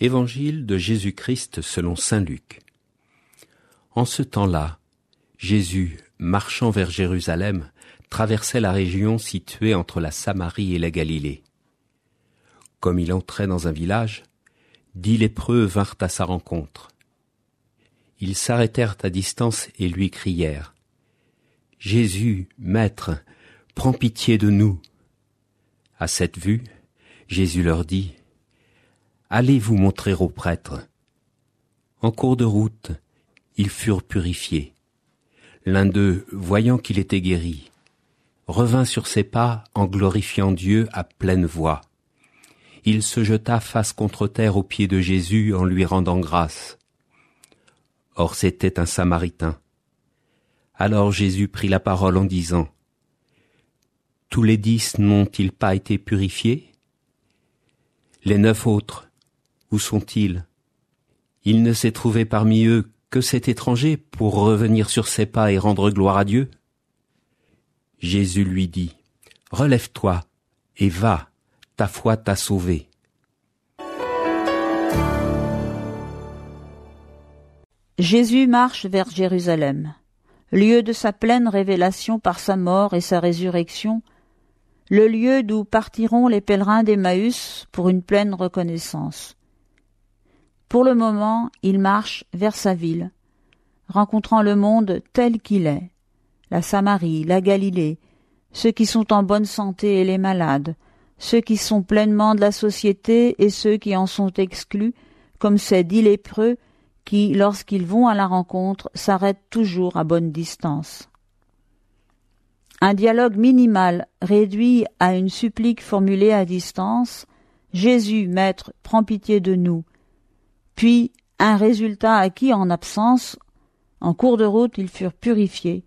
Évangile de Jésus-Christ selon saint Luc. En ce temps-là, Jésus, marchant vers Jérusalem, traversait la région située entre la Samarie et la Galilée. Comme il entrait dans un village, 10 lépreux vinrent à sa rencontre. Ils s'arrêtèrent à distance et lui crièrent : « Jésus, Maître, prends pitié de nous. » À cette vue, Jésus leur dit : « Allez vous montrer aux prêtres. » En cours de route, ils furent purifiés. L'un d'eux, voyant qu'il était guéri, revint sur ses pas en glorifiant Dieu à pleine voix. Il se jeta face contre terre aux pieds de Jésus en lui rendant grâce. Or c'était un Samaritain. Alors Jésus prit la parole en disant : « Tous les 10 n'ont-ils pas été purifiés ? Les 9 autres, où sont-ils ? Il ne s'est trouvé parmi eux que cet étranger pour revenir sur ses pas et rendre gloire à Dieu ? » Jésus lui dit : « Relève-toi et va, ta foi t'a sauvé. » Jésus marche vers Jérusalem, lieu de sa pleine révélation par sa mort et sa résurrection, le lieu d'où partiront les pèlerins d'Emmaüs pour une pleine reconnaissance. Pour le moment, il marche vers sa ville, rencontrant le monde tel qu'il est, la Samarie, la Galilée, ceux qui sont en bonne santé et les malades, ceux qui sont pleinement de la société et ceux qui en sont exclus, comme ces 10 lépreux qui, lorsqu'ils vont à la rencontre, s'arrêtent toujours à bonne distance. Un dialogue minimal réduit à une supplique formulée à distance : « Jésus, Maître, prends pitié de nous », puis un résultat acquis en absence, en cours de route ils furent purifiés,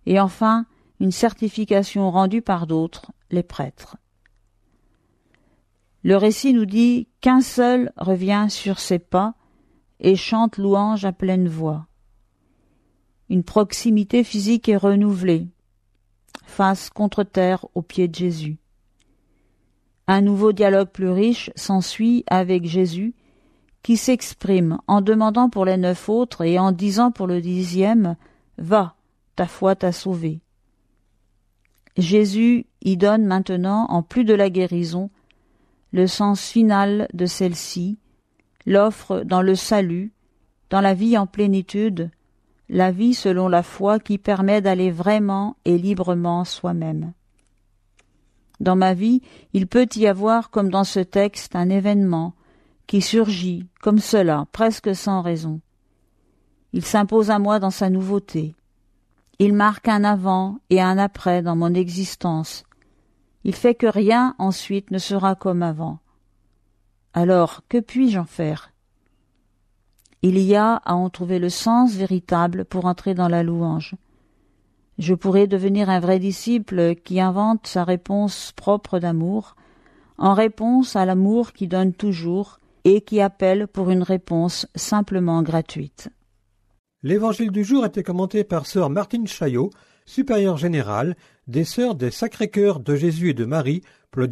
et enfin une certification rendue par d'autres, les prêtres. Le récit nous dit qu'un seul revient sur ses pas et chante louange à pleine voix. Une proximité physique est renouvelée, face contre terre aux pieds de Jésus. Un nouveau dialogue plus riche s'ensuit avec Jésus, qui s'exprime en demandant pour les 9 autres et en disant pour le 10e : « Va, ta foi t'a sauvé. » Jésus y donne maintenant, en plus de la guérison, le sens final de celle-ci, l'offre dans le salut, dans la vie en plénitude, la vie selon la foi qui permet d'aller vraiment et librement soi-même. Dans ma vie, il peut y avoir, comme dans ce texte, un événement qui surgit comme cela, presque sans raison. Il s'impose à moi dans sa nouveauté. Il marque un avant et un après dans mon existence. Il fait que rien ensuite ne sera comme avant. Alors, que puis-je en faire ? Il y a à en trouver le sens véritable pour entrer dans la louange. Je pourrais devenir un vrai disciple qui invente sa réponse propre d'amour, en réponse à l'amour qui donne toujours et qui appelle pour une réponse simplement gratuite. L'évangile du jour était commenté par sœur Martine Chaillot, supérieure générale des Sœurs des Sacré-Cœur de Jésus et de Marie pour le